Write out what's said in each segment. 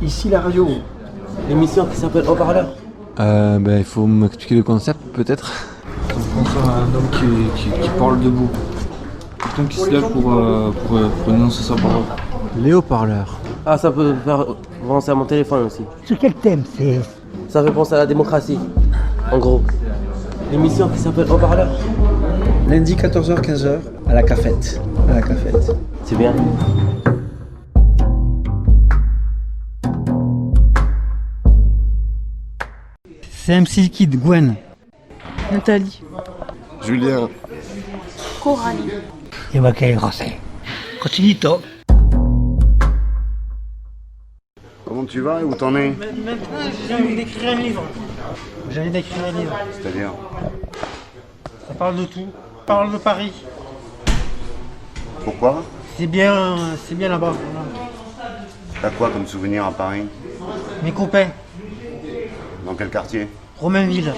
Ici la radio, l'émission qui s'appelle Haut-Parleur. Il faut m'expliquer le concept peut-être. On pense à un homme qui parle debout. Quelqu'un qui se lève pour énoncer sa parole. Les haut-parleurs. Ah, ça peut faire penser à mon téléphone aussi. Sur quel thème c'est? Ça fait penser à la démocratie, en gros. L'émission qui s'appelle Haut-Parleur. Lundi 14h-15h à la cafette. C'est bien. C'est MC Kid, Gwen. Nathalie. Julien. Coralie. Et moi qui est français. Continuito. Comment tu vas et où t'en es? Maintenant, j'ai envie d'écrire un livre. C'est-à-dire? Ça parle de tout. Ça parle de Paris. Pourquoi? C'est bien là-bas. T'as quoi comme souvenir à Paris? Mes copains, Dans quel quartier? Romainville,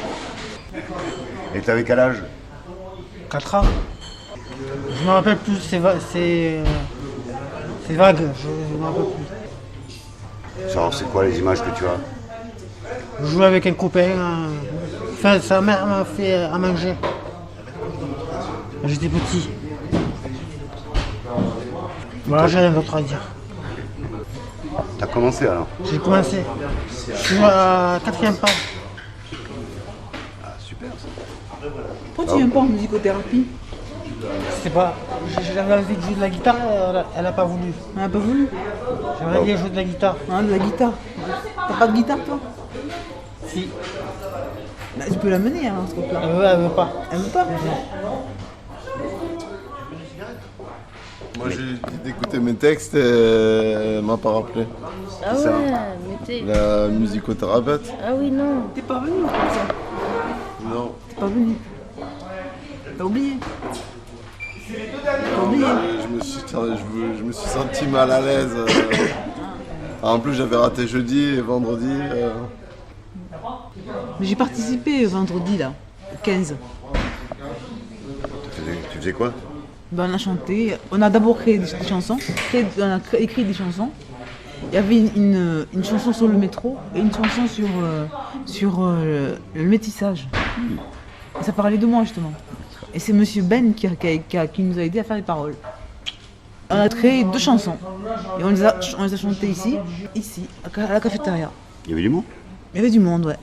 Et t'avais quel âge? 4 ans. Je me rappelle plus, c'est vague, je me rappelle plus. Alors c'est quoi les images que tu as? Je jouais avec un copain, enfin sa mère m'a fait à manger. Quand j'étais petit. Voilà, j'ai rien d'autre à dire. T'as commencé alors? J'ai commencé. Je suis à 4e pas. Ah super ça. Pourquoi tu viens pas en musicothérapie? Je sais pas, j'avais envie de jouer de la guitare, elle a pas voulu. Elle a pas voulu. J'aimerais bien jouer de la guitare. Hein, de la guitare. T'as pas de guitare toi? Si, Bah, tu peux l'amener hein, ce truc-là. elle veut pas. Elle veut pas? Moi j'ai dit d'écouter mes textes et elle m'a pas rappelé. Ah C'est ça. ouais, mais t'es... La musicothérapeute? Ah oui, non. T'es pas venu pour ça. Non. T'es pas venu. T'as oublié. T'as oublié. Je me suis senti mal à l'aise. En plus j'avais raté jeudi et vendredi. Mais j'ai participé vendredi là, au 15. Tu faisais quoi? Ben, on a chanté, on a d'abord créé des chansons, écrit des chansons. Il y avait une chanson sur le métro et une chanson sur le métissage. Et ça parlait de moi justement. Et c'est Monsieur Ben qui nous a aidé à faire les paroles. On a créé 2 chansons et on les a chantées ici, à la cafétéria. Il y avait du monde? Il y avait du monde, ouais.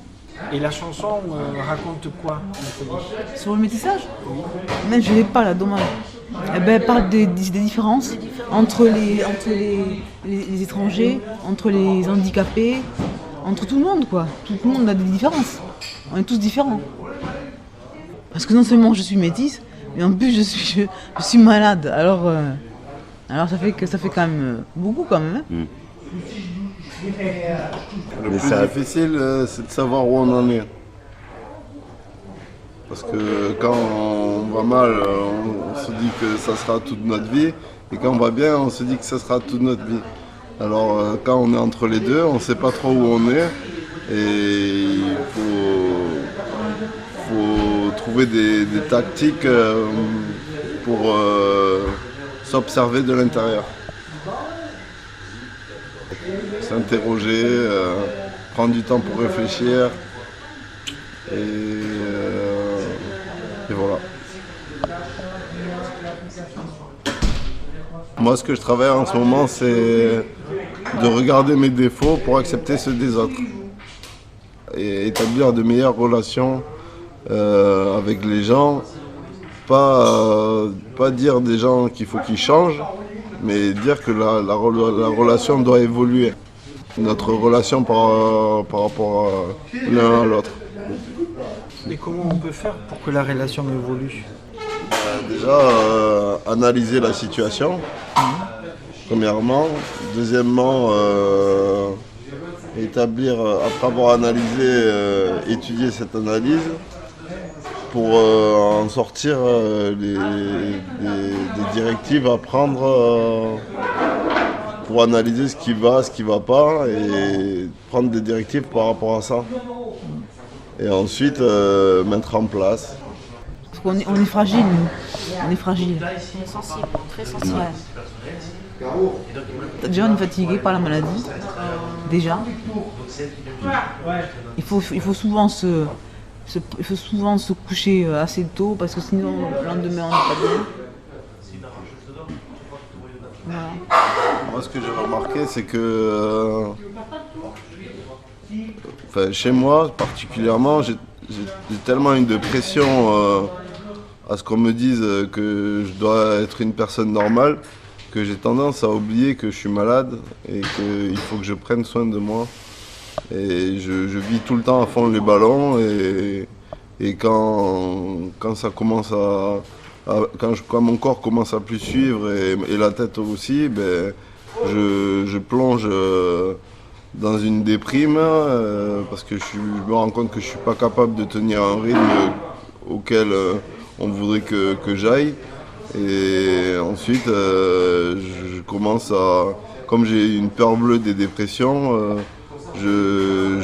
Et la chanson raconte quoi? Sur le métissage? Mais je l'ai pas là, dommage. Eh ben, elle parle des différences entre les étrangers, entre les handicapés, entre tout le monde quoi. Tout le monde a des différences. On est tous différents. Parce que non seulement je suis métisse, mais en plus je suis malade. Alors ça fait quand même beaucoup quand même. Hein. Le plus difficile, c'est de savoir où on en est. Parce que quand on va mal, on se dit que ça sera toute notre vie. Et quand on va bien, on se dit que ça sera toute notre vie. Alors quand on est entre les deux, on ne sait pas trop où on est. Et il faut trouver des tactiques pour s'observer de l'intérieur. S'interroger, prendre du temps pour réfléchir et voilà. Moi ce que je travaille en ce moment c'est de regarder mes défauts pour accepter ceux des autres et établir de meilleures relations avec les gens, pas dire des gens qu'il faut qu'ils changent, mais dire que la relation doit évoluer. Notre relation par rapport à l'un à l'autre. Et comment on peut faire pour que la relation évolue? Déjà, analyser la situation, premièrement. Deuxièmement, établir, après avoir analysé, étudier cette analyse pour en sortir des directives à prendre pour analyser ce qui va pas et prendre des directives par rapport à ça. Et ensuite mettre en place. Parce qu'on est fragile, nous. On est fragile. Sensible, très sensible. Ouais. Déjà, on est fatigué par la maladie. déjà. Il faut souvent se coucher assez tôt parce que sinon le lendemain on n'est pas bien. Voilà. Moi, ce que j'ai remarqué, c'est que chez moi, particulièrement, j'ai tellement une de pression à ce qu'on me dise que je dois être une personne normale que j'ai tendance à oublier que je suis malade et qu'il faut que je prenne soin de moi. Et je vis tout le temps à fond les ballons et quand ça commence quand mon corps commence à plus suivre et la tête aussi, ben, je plonge dans une déprime parce que je me rends compte que je ne suis pas capable de tenir un rythme auquel on voudrait que j'aille. Et ensuite, je commence comme j'ai une peur bleue des dépressions,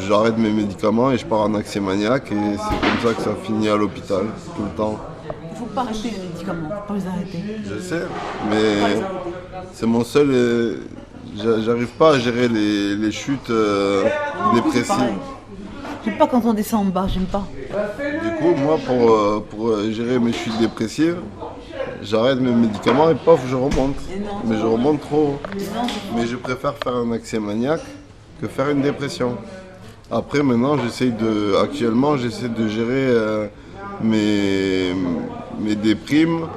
j'arrête mes médicaments et je pars en accès maniaque et c'est comme ça que ça finit à l'hôpital tout le temps. Il ne faut pas arrêter les médicaments, il ne faut pas les arrêter. Je sais, mais c'est mon seul... J'arrive pas à gérer les chutes dépressives. J'aime pas quand on descend en bas, j'aime pas. Du coup, moi, pour gérer mes chutes dépressives, j'arrête mes médicaments et paf, je remonte. Mais je remonte trop haut. Mais je préfère faire un accès maniaque que faire une dépression. Après, maintenant, actuellement, j'essaie de gérer mes déprimes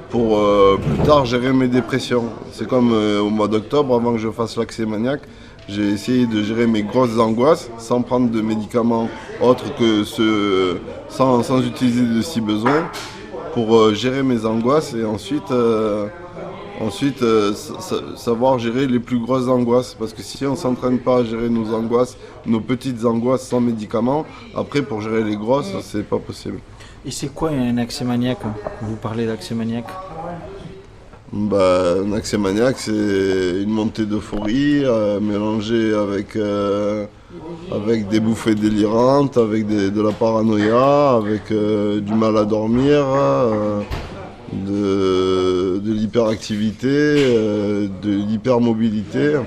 pour plus tard gérer mes dépressions. C'est comme au mois d'octobre, avant que je fasse l'accès maniaque, j'ai essayé de gérer mes grosses angoisses sans prendre de médicaments autres que ceux, sans utiliser de si besoin, pour gérer mes angoisses et ensuite savoir gérer les plus grosses angoisses. Parce que si on ne s'entraîne pas à gérer nos angoisses, nos petites angoisses sans médicaments, après pour gérer les grosses, c'est pas possible. Et c'est quoi un accès maniaque? Vous parlez d'accès maniaque? Un accès maniaque, c'est une montée d'euphorie mélangée avec des bouffées délirantes, avec de la paranoïa, avec du mal à dormir, de l'hyperactivité, de l'hypermobilité.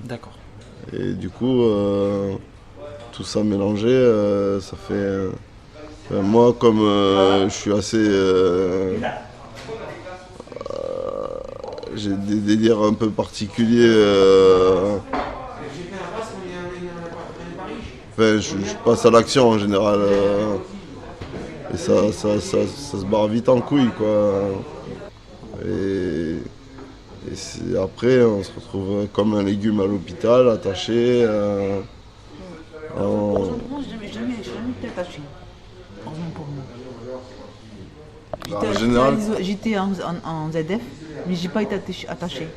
D'accord. Et du coup, tout ça mélangé, ça fait... moi, comme je suis assez... j'ai des délires un peu particuliers. Je passe à l'action en général. Et ça se barre vite en couille, quoi. Et après, on se retrouve comme un légume à l'hôpital, attaché. Moi, j'ai jamais été attachée. Heureusement pour moi. En général, J'étais en ZF, mais j'ai pas été attachée.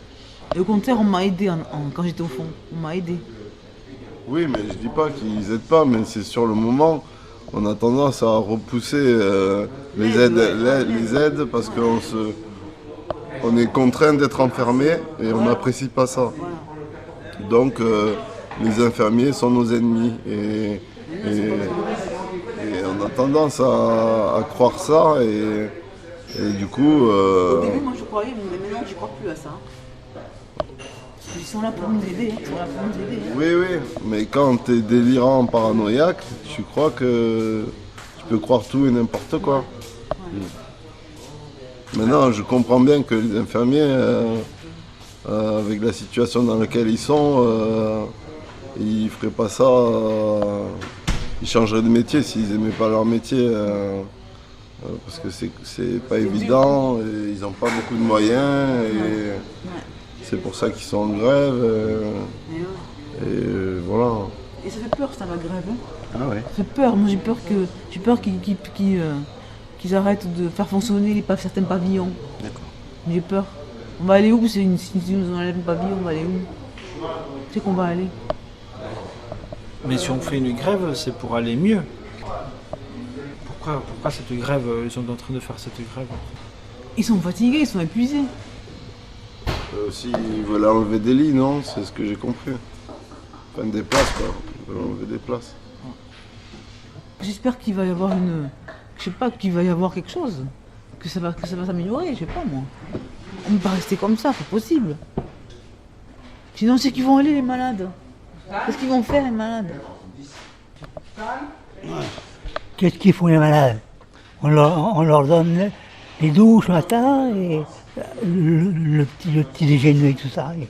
Et au contraire, on m'a aidé quand j'étais au fond. On m'a aidé. oui, mais je dis pas qu'ils aident pas, mais c'est sur le moment, on a tendance à repousser les aides parce qu'on est contraint d'être enfermé et on n'apprécie pas ça. Donc les infirmiers sont nos ennemis et on a tendance à croire ça et du coup... Au début, moi je croyais, mais maintenant je crois plus à ça. Ils sont là pour nous aider. Oui, mais quand tu es délirant, paranoïaque, tu crois que tu peux croire tout et n'importe quoi. Maintenant, je comprends bien que les infirmiers, avec la situation dans laquelle ils sont, ils feraient pas ça, ils changeraient de métier s'ils n'aimaient pas leur métier. Parce que c'est pas évident, et ils n'ont pas beaucoup de moyens. Et c'est pour ça qu'ils sont en grève. Et voilà. Et ça fait peur, ça, la grève. Ah ouais. Ça fait peur. Moi, j'ai peur qu'ils arrêtent de faire fonctionner certains pavillons. D'accord. J'ai peur. On va aller où si nous enlèvent un pavillon, on va aller où? Tu sais qu'on va aller. Mais si on fait une grève, c'est pour aller mieux. Pourquoi cette grève, ils sont en train de faire cette grève? Ils sont fatigués, ils sont épuisés. Aussi, ils veulent enlever des lits, non? C'est ce que j'ai compris. Enfin, des places, quoi. Ils veulent enlever des places. J'espère qu'il va y avoir qu'il va y avoir quelque chose. Que ça va s'améliorer, je sais pas moi. On ne peut pas rester comme ça, c'est pas possible. Sinon, c'est qu'ils vont aller les malades. Qu'est-ce qu'ils vont faire les malades? Qu'est-ce qu'ils font les malades? On leur donne les douches le matin et le petit déjeuner et tout ça. Et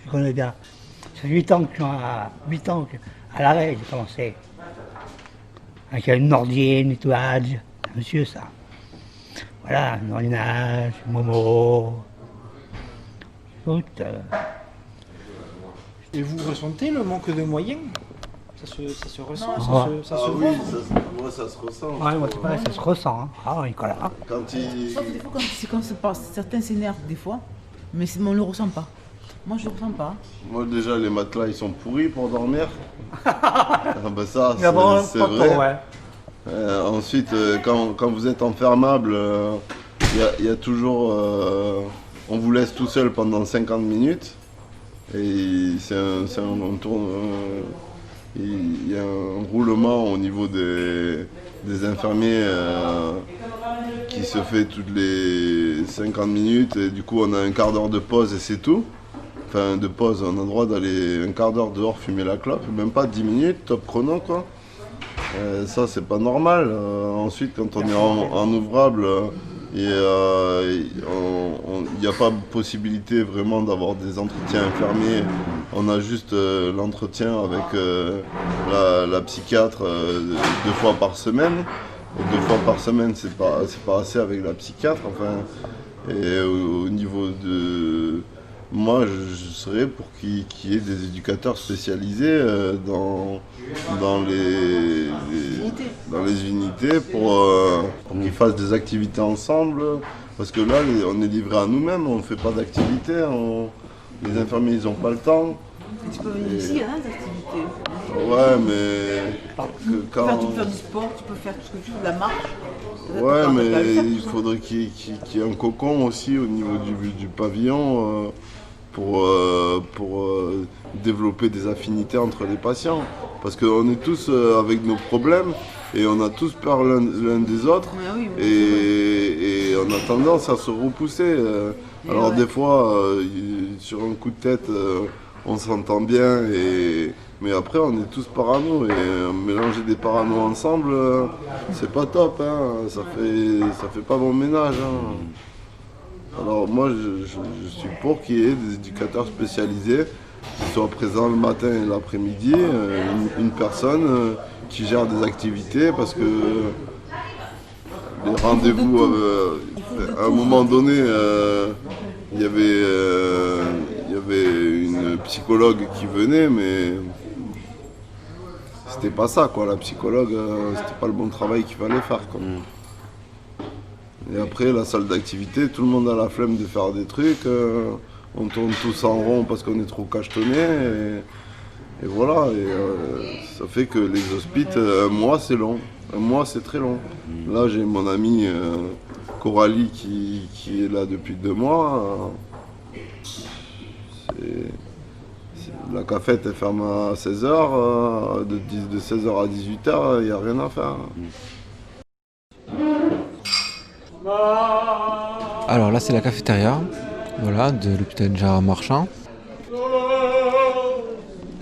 je connais bien. Ça fait 8 ans que je suis à l'arrêt, j'ai commencé. Avec un ordier, nettoyage, monsieur ça. Voilà, jardinage, momo. Écoute, Et vous ressentez le manque de moyens? Ça se ressent, ça se voit. Moi, ça se ressent. ouais, moi, c'est pareil, ça se ressent. Hein. Ah, Nicolas. Quand il... Sauf des fois quand certains s'énervent des fois, mais on ne le ressent pas. Moi je le ressens pas. Moi, déjà, les matelas, ils sont pourris pour dormir. Ah ben ça, D'abord, c'est pas vrai. trop, ouais. Ensuite, quand vous êtes enfermable, il y a toujours... on vous laisse tout seul pendant 50 minutes. Et il y a un roulement au niveau des infirmiers qui se fait toutes les 50 minutes. Et du coup, on a un quart d'heure de pause et c'est tout. Enfin, de pause, on a le droit d'aller un quart d'heure dehors fumer la clope. Même pas 10 minutes, top chrono, quoi. Ça, c'est pas normal. Ensuite, quand on est en ouvrable, il n'y a pas possibilité vraiment d'avoir des entretiens infirmiers. On a juste l'entretien avec la psychiatre 2 fois par semaine. Et 2 fois par semaine, c'est pas assez avec la psychiatre. Enfin, et au niveau de... Moi, je serais pour qu'il y ait des éducateurs spécialisés dans les unités pour qu'ils fassent des activités ensemble. Parce que là, on est livré à nous-mêmes, on ne fait pas d'activité. Les infirmiers, ils n'ont pas le temps. Tu peux venir ici, il y a des activités. Ouais, mais... Tu peux faire du sport, tu peux faire tout ce que tu veux, de la marche. Ouais, mais il faudrait qu'il y ait un cocon aussi au niveau du pavillon pour développer des affinités entre les patients. Parce qu'on est tous avec nos problèmes et on a tous peur l'un des autres. Et on a tendance à se repousser. Alors des fois, sur un coup de tête, on s'entend bien. Mais après, on est tous parano et mélanger des paranos ensemble, c'est pas top, hein. Ça fait pas bon ménage. Hein. Alors moi, je suis pour qu'il y ait des éducateurs spécialisés qui soient présents le matin et l'après-midi, une personne qui gère des activités parce que les rendez-vous, à un moment donné, il y avait une psychologue qui venait, mais c'était pas ça, quoi. La psychologue, c'était pas le bon travail qu'il fallait faire, quoi. Et après, la salle d'activité, tout le monde a la flemme de faire des trucs. On tourne tous en rond parce qu'on est trop cachetonnés. Et voilà. Ça fait que les hospices, un mois, c'est long. Un mois, c'est très long. Là, j'ai mon amie Coralie qui est là depuis 2 mois. La cafette, elle ferme à 16h. De 16h à 18h, il n'y a rien à faire. Alors là, c'est la cafétéria, voilà, de l'hôpital Gérard Marchand.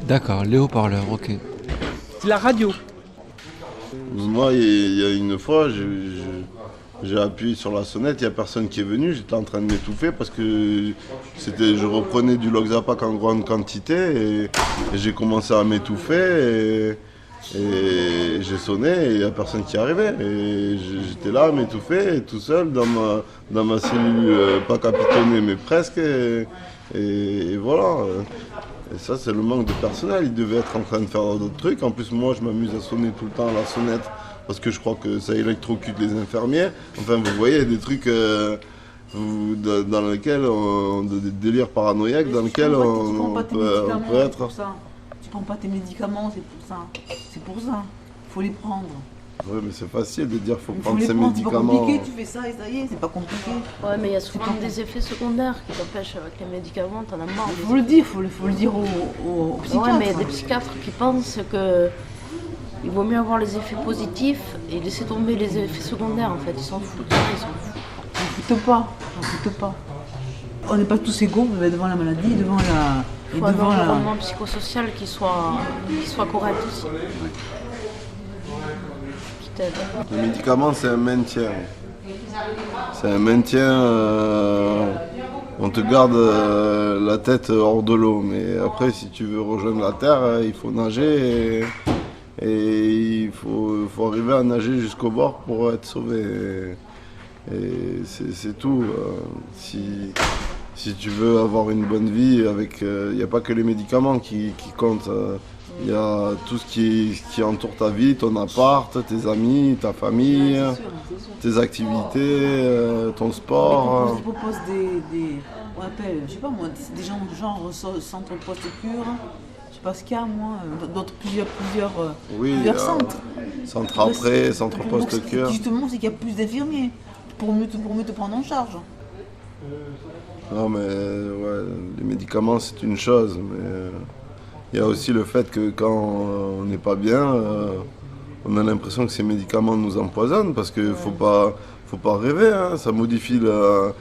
D'accord, les haut-parleurs, ok. C'est la radio. Moi, il y a une fois, j'ai appuyé sur la sonnette, il n'y a personne qui est venu, j'étais en train de m'étouffer parce que je reprenais du Loxapac en grande quantité et j'ai commencé à m'étouffer et j'ai sonné et il n'y a personne qui arrivait. Et j'étais là à m'étouffer tout seul dans ma cellule, pas capitonnée mais presque. Et voilà. Et ça, c'est le manque de personnel. Ils devaient être en train de faire d'autres trucs. En plus, moi, je m'amuse à sonner tout le temps à la sonnette parce que je crois que ça électrocute les infirmiers. Enfin, vous voyez, des trucs dans lesquels, des délires paranoïaques dans lesquels on peut être. Tu prends pas tes médicaments, c'est pour ça. C'est pour ça. Faut les prendre. Oui, mais c'est facile de dire qu'il faut Il prendre les ses prendre, médicaments. C'est pas compliqué, tu fais ça et ça y est, c'est pas compliqué. Ouais, mais il y a souvent des effets secondaires qui t'empêchent avec les médicaments, t'en as marre. Il faut le dire, faut le dire aux psychiatres. Ouais, mais il y a des psychiatres qui pensent que il vaut mieux avoir les effets positifs et laisser tomber les effets secondaires en fait. Ils s'en foutent, ils s'en foutent. Ils s'en foutent pas. On n'est pas tous égaux devant la maladie, devant Il faut un environnement psychosocial qui soit correct aussi. Qui t'aide. Le médicament, c'est un maintien. C'est un maintien. On te garde la tête hors de l'eau. Mais après, si tu veux rejoindre la terre, il faut nager. Et il faut arriver à nager jusqu'au bord pour être sauvé. Et c'est tout. Si tu veux avoir une bonne vie, il n'y a pas que les médicaments qui comptent. Il y a tout ce qui entoure ta vie, ton appart, tes amis, ta famille, tes activités, ton sport. Ils proposent on appelle, je sais pas moi, des gens genre centre post-cure. Je sais pas ce qu'il y a, moi, d'autres plusieurs centres. Centre après, centre post-cure. Justement, c'est qu'il y a plus d'infirmiers pour mieux te prendre en charge. Non mais ouais, les médicaments c'est une chose, mais il y a aussi le fait que quand on n'est pas bien, on a l'impression que ces médicaments nous empoisonnent parce qu'il faut pas rêver, hein, ça modifie le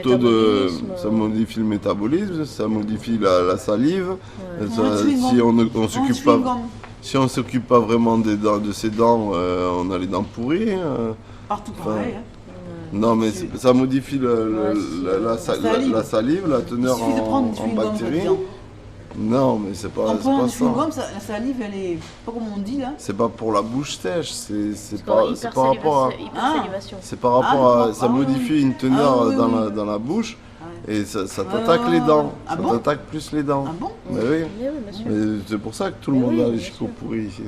taux de, ça modifie le métabolisme, ça modifie la salive. Si on s'occupe pas vraiment de ses dents, on a les dents pourries. Partout pareil. Non mais ça modifie la salive, la teneur en bactéries. Non mais c'est pas ça. La salive elle est pas comme on dit là. C'est pas pour la bouche sèche, c'est par rapport à ça modifie une teneur dans la bouche et ça t'attaque les dents. Ça t'attaque plus les dents. Ah bon? Mais oui. Mais c'est pour ça que tout le monde a les chicots pourris ici.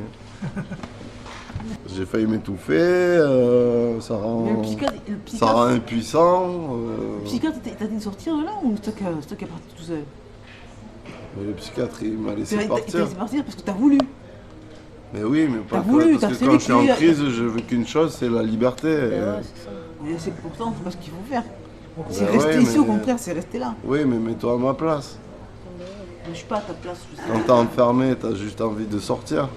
J'ai failli m'étouffer, ça rend impuissant. Le psychiatre, t'as dit de sortir là ou c'est toi qui es parti tout seul? Le psychiatre, il m'a laissé T'as partir. laissé partir parce que t'as voulu. Mais oui, mais pas parce que quand je suis en crise, je veux qu'une chose, c'est la liberté. Et c'est pourtant pas ce qu'il faut faire. C'est rester ici, au contraire, c'est rester là. Oui, mais mets-toi à ma place. Je suis pas à ta place. Quand t'es enfermé, t'as juste envie de sortir.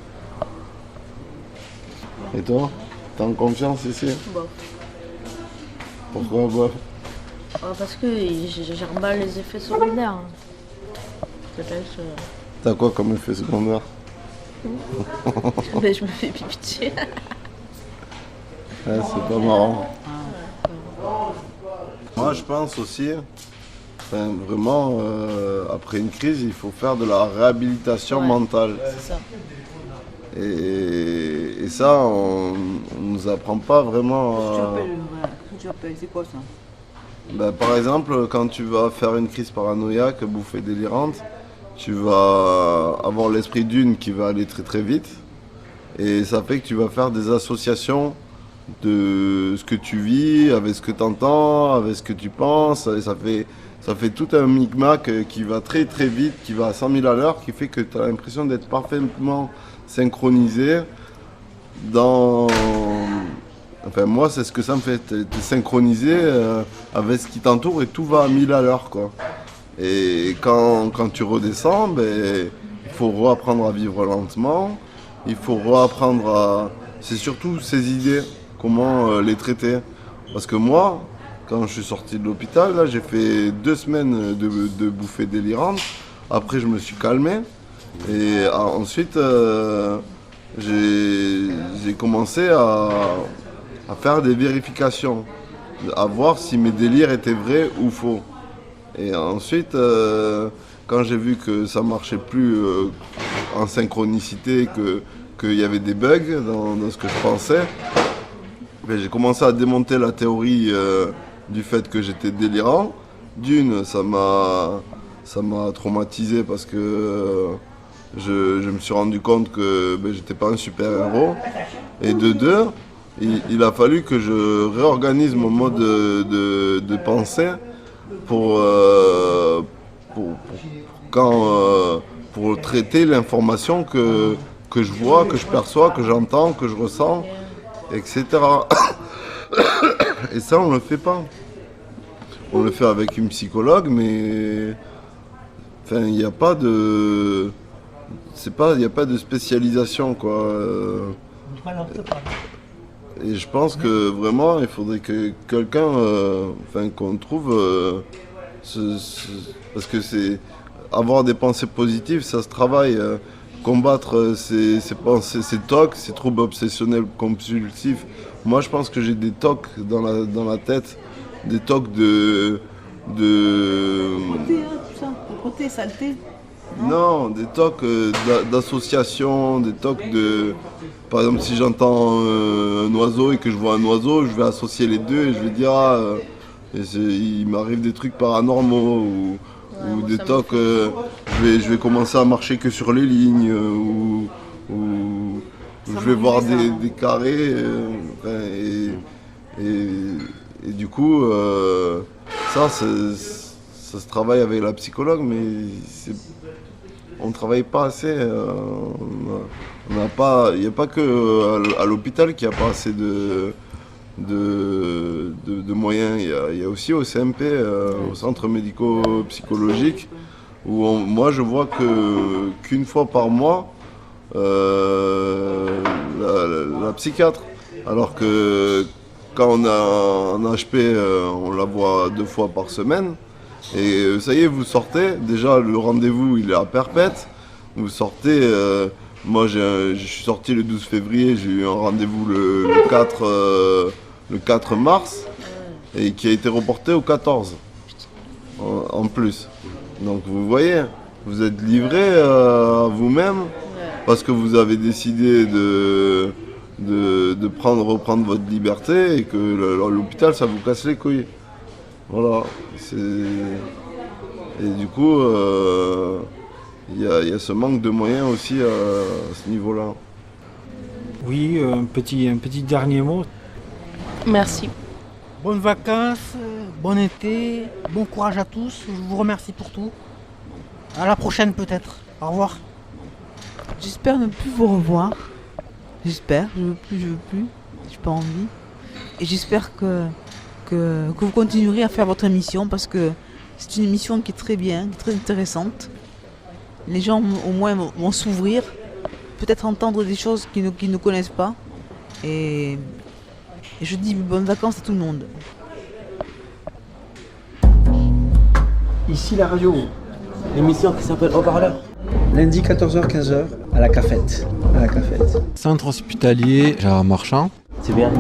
Et toi, t'es en confiance ici? Bon. Pourquoi bof? Parce que j'ai mal les effets secondaires. T'as quoi comme effet secondaire? Mais je me fais pitié. Ouais, c'est pas marrant. Moi je pense aussi, vraiment, après une crise, il faut faire de la réhabilitation mentale. C'est ça. Et ça, on nous apprend pas vraiment. Tu appelles, c'est quoi ça? Ben, par exemple, quand tu vas faire une crise paranoïaque, bouffée délirante, tu vas avoir l'esprit d'une qui va aller très très vite. Et ça fait que tu vas faire des associations de ce que tu vis, avec ce que tu entends, avec ce que tu penses. Et ça fait tout un micmac qui va très très vite, qui va à 100 000 à l'heure, qui fait que tu as l'impression d'être parfaitement synchronisé dans... Enfin moi c'est ce que ça me fait, t'es synchronisé avec ce qui t'entoure et tout va à 1000 à l'heure quoi. Et quand tu redescends, ben, il faut réapprendre à vivre lentement, il faut réapprendre à... C'est surtout ces idées, comment les traiter. Parce que moi, quand je suis sorti de l'hôpital, là, j'ai fait 2 semaines de bouffées délirantes, après je me suis calmé. Et ensuite, j'ai commencé à faire des vérifications, à voir si mes délires étaient vrais ou faux. Et ensuite, quand j'ai vu que ça marchait plus en synchronicité, qu'il y avait des bugs dans ce que je pensais, ben, j'ai commencé à démonter la théorie du fait que j'étais délirant. D'une, ça m'a traumatisé parce que je me suis rendu compte que ben, j'étais pas un super-héros. Et de deux, il a fallu que je réorganise mon mode de pensée pour traiter l'information que je vois, que je perçois, que j'entends, que je ressens, etc. Et ça, on le fait pas. On le fait avec une psychologue, mais enfin, il n'y a pas de... il n'y a pas de spécialisation, quoi. Et je pense que vraiment, il faudrait que quelqu'un, qu'on trouve parce que c'est avoir des pensées positives, ça se travaille. Combattre ces pensées, ces TOC, ces troubles obsessionnels compulsifs. Moi, je pense que j'ai des TOC dans la tête, des TOC de Côté, tout ça. Côté, saleté. Non, des TOC d'association, des TOC de... Par exemple, si j'entends un oiseau et que je vois un oiseau, je vais associer les deux et je vais dire il m'arrive des trucs paranormaux ou des TOC, je vais commencer à marcher que sur les lignes ou je vais voir des carrés et du coup ça se travaille avec la psychologue, mais on ne travaille pas assez. Il n'y a pas que à l'hôpital qu'il n'y a pas assez de moyens. Il y a aussi au CMP, au centre médico-psychologique, où moi je vois qu'une fois par mois, la psychiatre. Alors que quand on a un HP, on la voit 2 fois par semaine. Et ça y est, vous sortez, déjà le rendez-vous il est à Perpète, vous sortez, moi je suis sorti le 12 février, j'ai eu un rendez-vous le 4 mars, et qui a été reporté au 14, en plus. Donc vous voyez, vous êtes livré à vous-même, parce que vous avez décidé de reprendre votre liberté, et que l'hôpital ça vous casse les couilles. Voilà, et du coup, il y a ce manque de moyens aussi à ce niveau-là. Oui, un petit dernier mot. Merci. Bonnes vacances, bon été, bon courage à tous. Je vous remercie pour tout. À la prochaine peut-être. Au revoir. J'espère ne plus vous revoir. J'espère, je veux plus, j'ai pas envie. Et j'espère que vous continuerez à faire votre émission parce que c'est une émission qui est très bien, qui est très intéressante. Les gens au moins vont s'ouvrir, peut-être entendre des choses qu'ils ne connaissent pas. Et je dis bonnes vacances à tout le monde. Ici la radio. L'émission qui s'appelle Haut-Parleur. Lundi 14h-15h à la cafette. Centre hospitalier Gérard Marchand. C'est bien.